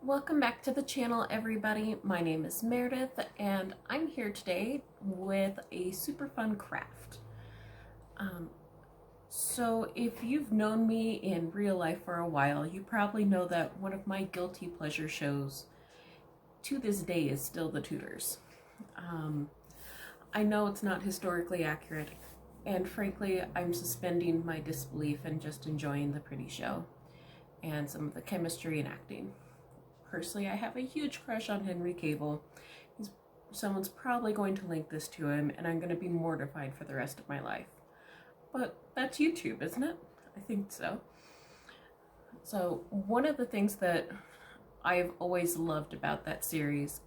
Welcome back to the channel, everybody. My name is Meredith, and I'm here today with a super fun craft. So if you've known me in real life for a while, you probably know that one of my guilty pleasure shows to this day is still the Tudors. I know it's not historically accurate, and frankly, I'm suspending my disbelief and just enjoying the pretty show and some of the chemistry and acting. Personally, I have a huge crush on Henry Cavill. Someone's probably going to link this to him, and I'm going to be mortified for the rest of my life. But that's YouTube, isn't it? I think so. So one of the things that I've always loved about that series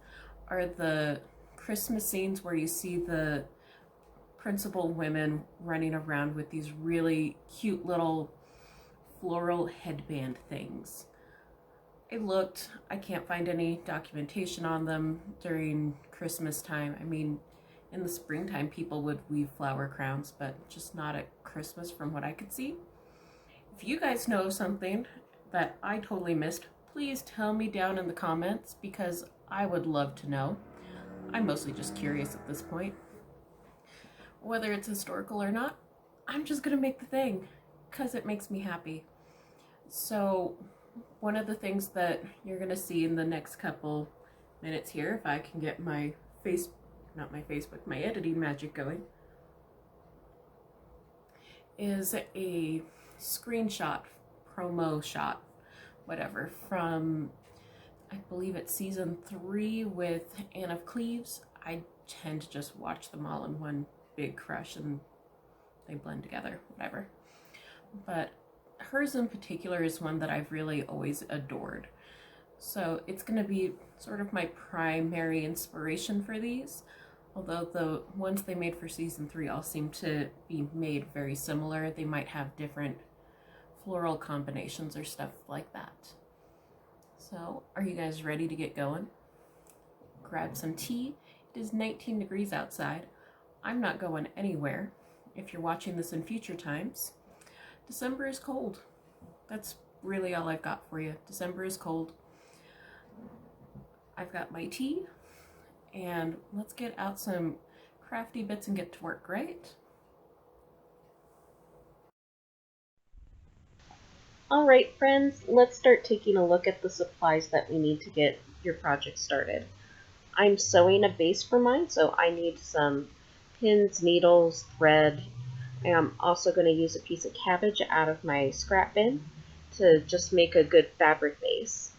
are the Christmas scenes where you see the principal women running around with these really cute little floral headband things. I can't find any documentation on them during Christmas time. I mean, in the springtime, people would weave flower crowns, but just not at Christmas from what I could see. If you guys know something that I totally missed, please tell me down in the comments because I would love to know. I'm mostly just curious at this point. Whether it's historical or not, I'm just gonna make the thing because it makes me happy. So one of the things that you're going to see in the next couple minutes here, if I can get my my editing magic going, is a screenshot, promo shot, whatever, from, I believe it's season 3 with Anne of Cleves. I tend to just watch them all in one big crush and they blend together, whatever. But hers in particular is one that I've really always adored. So it's going to be sort of my primary inspiration for these, although the ones they made for season 3 all seem to be made very similar. They might have different floral combinations or stuff like that. So are you guys ready to get going? Grab some tea. It is 19 degrees outside. I'm not going anywhere. If you're watching this in future times, December is cold. That's really all I've got for you. December is cold. I've got my tea, and let's get out some crafty bits and get to work, right? Alright friends, let's start taking a look at the supplies that we need to get your project started. I'm sewing a base for mine, so I need some pins, needles, thread. I'm also going to use a piece of cabbage out of my scrap bin to just make a good fabric base.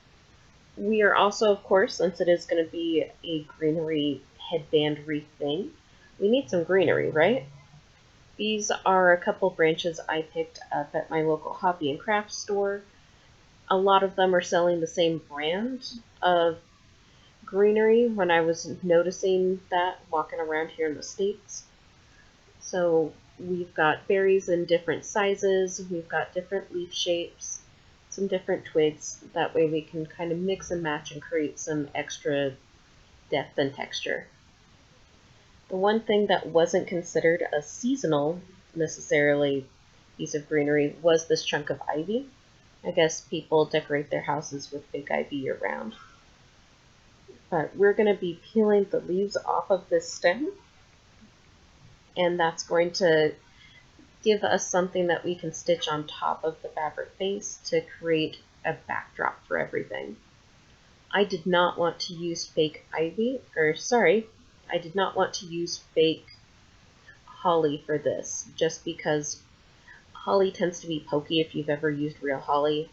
We are also, of course, since it is going to be a greenery headband wreath thing, we need some greenery, right? These are a couple branches I picked up at my local hobby and craft store. A lot of them are selling the same brand of greenery when I was noticing that walking around here in the States. So we've got berries in different sizes, we've got different leaf shapes, some different twigs. That way we can kind of mix and match and create some extra depth and texture. The one thing that wasn't considered a seasonal, necessarily, piece of greenery was this chunk of ivy. I guess people decorate their houses with fake ivy year round. But we're going to be peeling the leaves off of this stem, and that's going to give us something that we can stitch on top of the fabric base to create a backdrop for everything. I did not want to use fake ivy, I did not want to use fake holly for this, just because holly tends to be pokey if you've ever used real holly.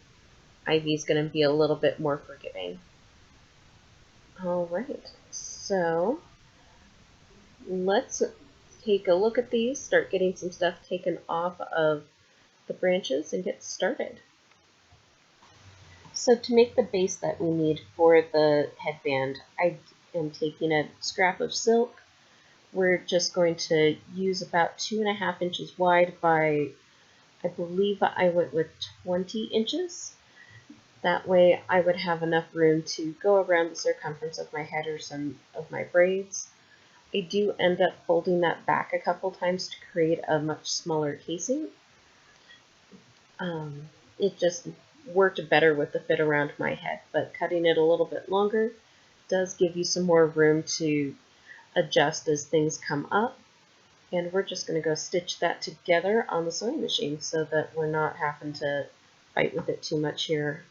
Ivy is going to be a little bit more forgiving. Alright, so let's take a look at these, start getting some stuff taken off of the branches, and get started. So to make the base that we need for the headband, I am taking a scrap of silk. We're just going to use about 2.5 inches wide by, I believe I went with 20 inches. That way I would have enough room to go around the circumference of my headers and of my braids. I do end up folding that back a couple times to create a much smaller casing. It just worked better with the fit around my head, but cutting it a little bit longer does give you some more room to adjust as things come up. And we're just going to go stitch that together on the sewing machine so that we're not having to fight with it too much here.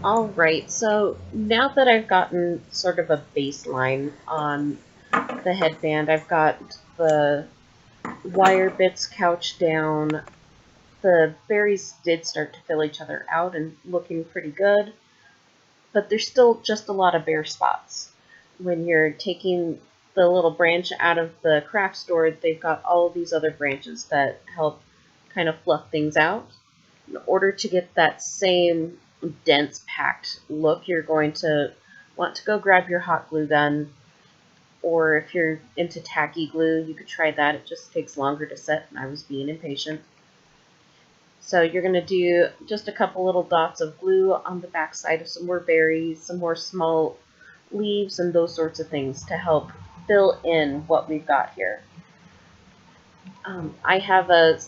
Alright, so now that I've gotten sort of a baseline on the headband, I've got the wire bits couched down. The berries did start to fill each other out and looking pretty good, but there's still just a lot of bare spots. When you're taking the little branch out of the craft store, they've got all of these other branches that help kind of fluff things out. In order to get that same dense packed look, you're going to want to go grab your hot glue gun, or if you're into tacky glue, you could try that. It just takes longer to set, and I was being impatient. So you're going to do just a couple little dots of glue on the back side of some more berries, some more small leaves, and those sorts of things to help fill in what we've got here. I have a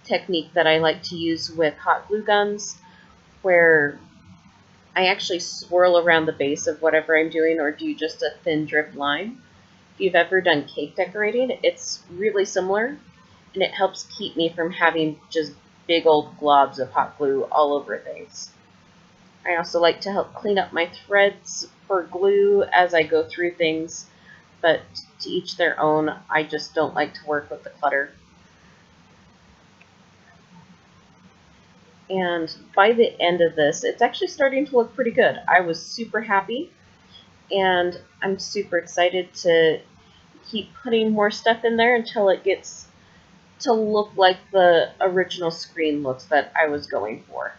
technique that I like to use with hot glue guns where I actually swirl around the base of whatever I'm doing or do just a thin drip line. If you've ever done cake decorating, it's really similar, and it helps keep me from having just big old globs of hot glue all over things. I also like to help clean up my threads for glue as I go through things, but to each their own. I just don't like to work with the clutter. And by the end of this, it's actually starting to look pretty good. I was super happy, and I'm super excited to keep putting more stuff in there until it gets to look like the original screen looks that I was going for.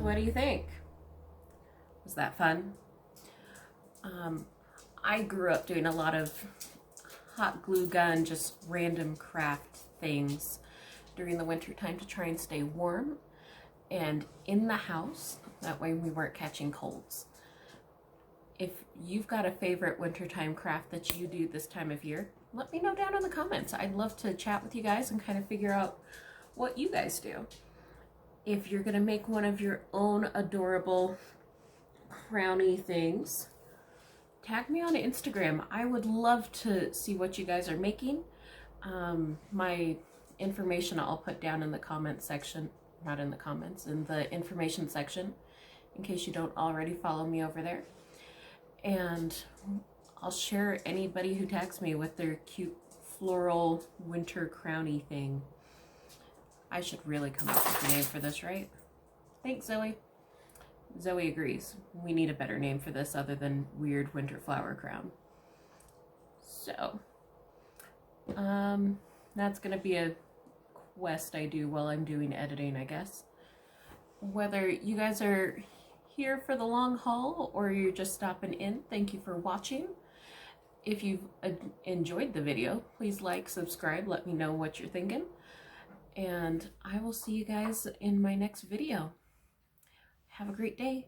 So what do you think? Was that fun? I grew up doing a lot of hot glue gun, just random craft things during the winter time to try and stay warm and in the house. That way we weren't catching colds. If you've got a favorite wintertime craft that you do this time of year, let me know down in the comments. I'd love to chat with you guys and kind of figure out what you guys do. If you're gonna make one of your own adorable crowny things, tag me on Instagram. I would love to see what you guys are making. My information I'll put down in the comment section, not in the comments, in the information section, in case you don't already follow me over there. And I'll share anybody who tags me with their cute floral winter crowny thing. I should really come up with a name for this, right? Thanks, Zoe. Zoe agrees. We need a better name for this other than weird winter flower crown. So, that's gonna be a quest I do while I'm doing editing, I guess. Whether you guys are here for the long haul or you're just stopping in, thank you for watching. If you've enjoyed the video, please like, subscribe, let me know what you're thinking. And I will see you guys in my next video. Have a great day.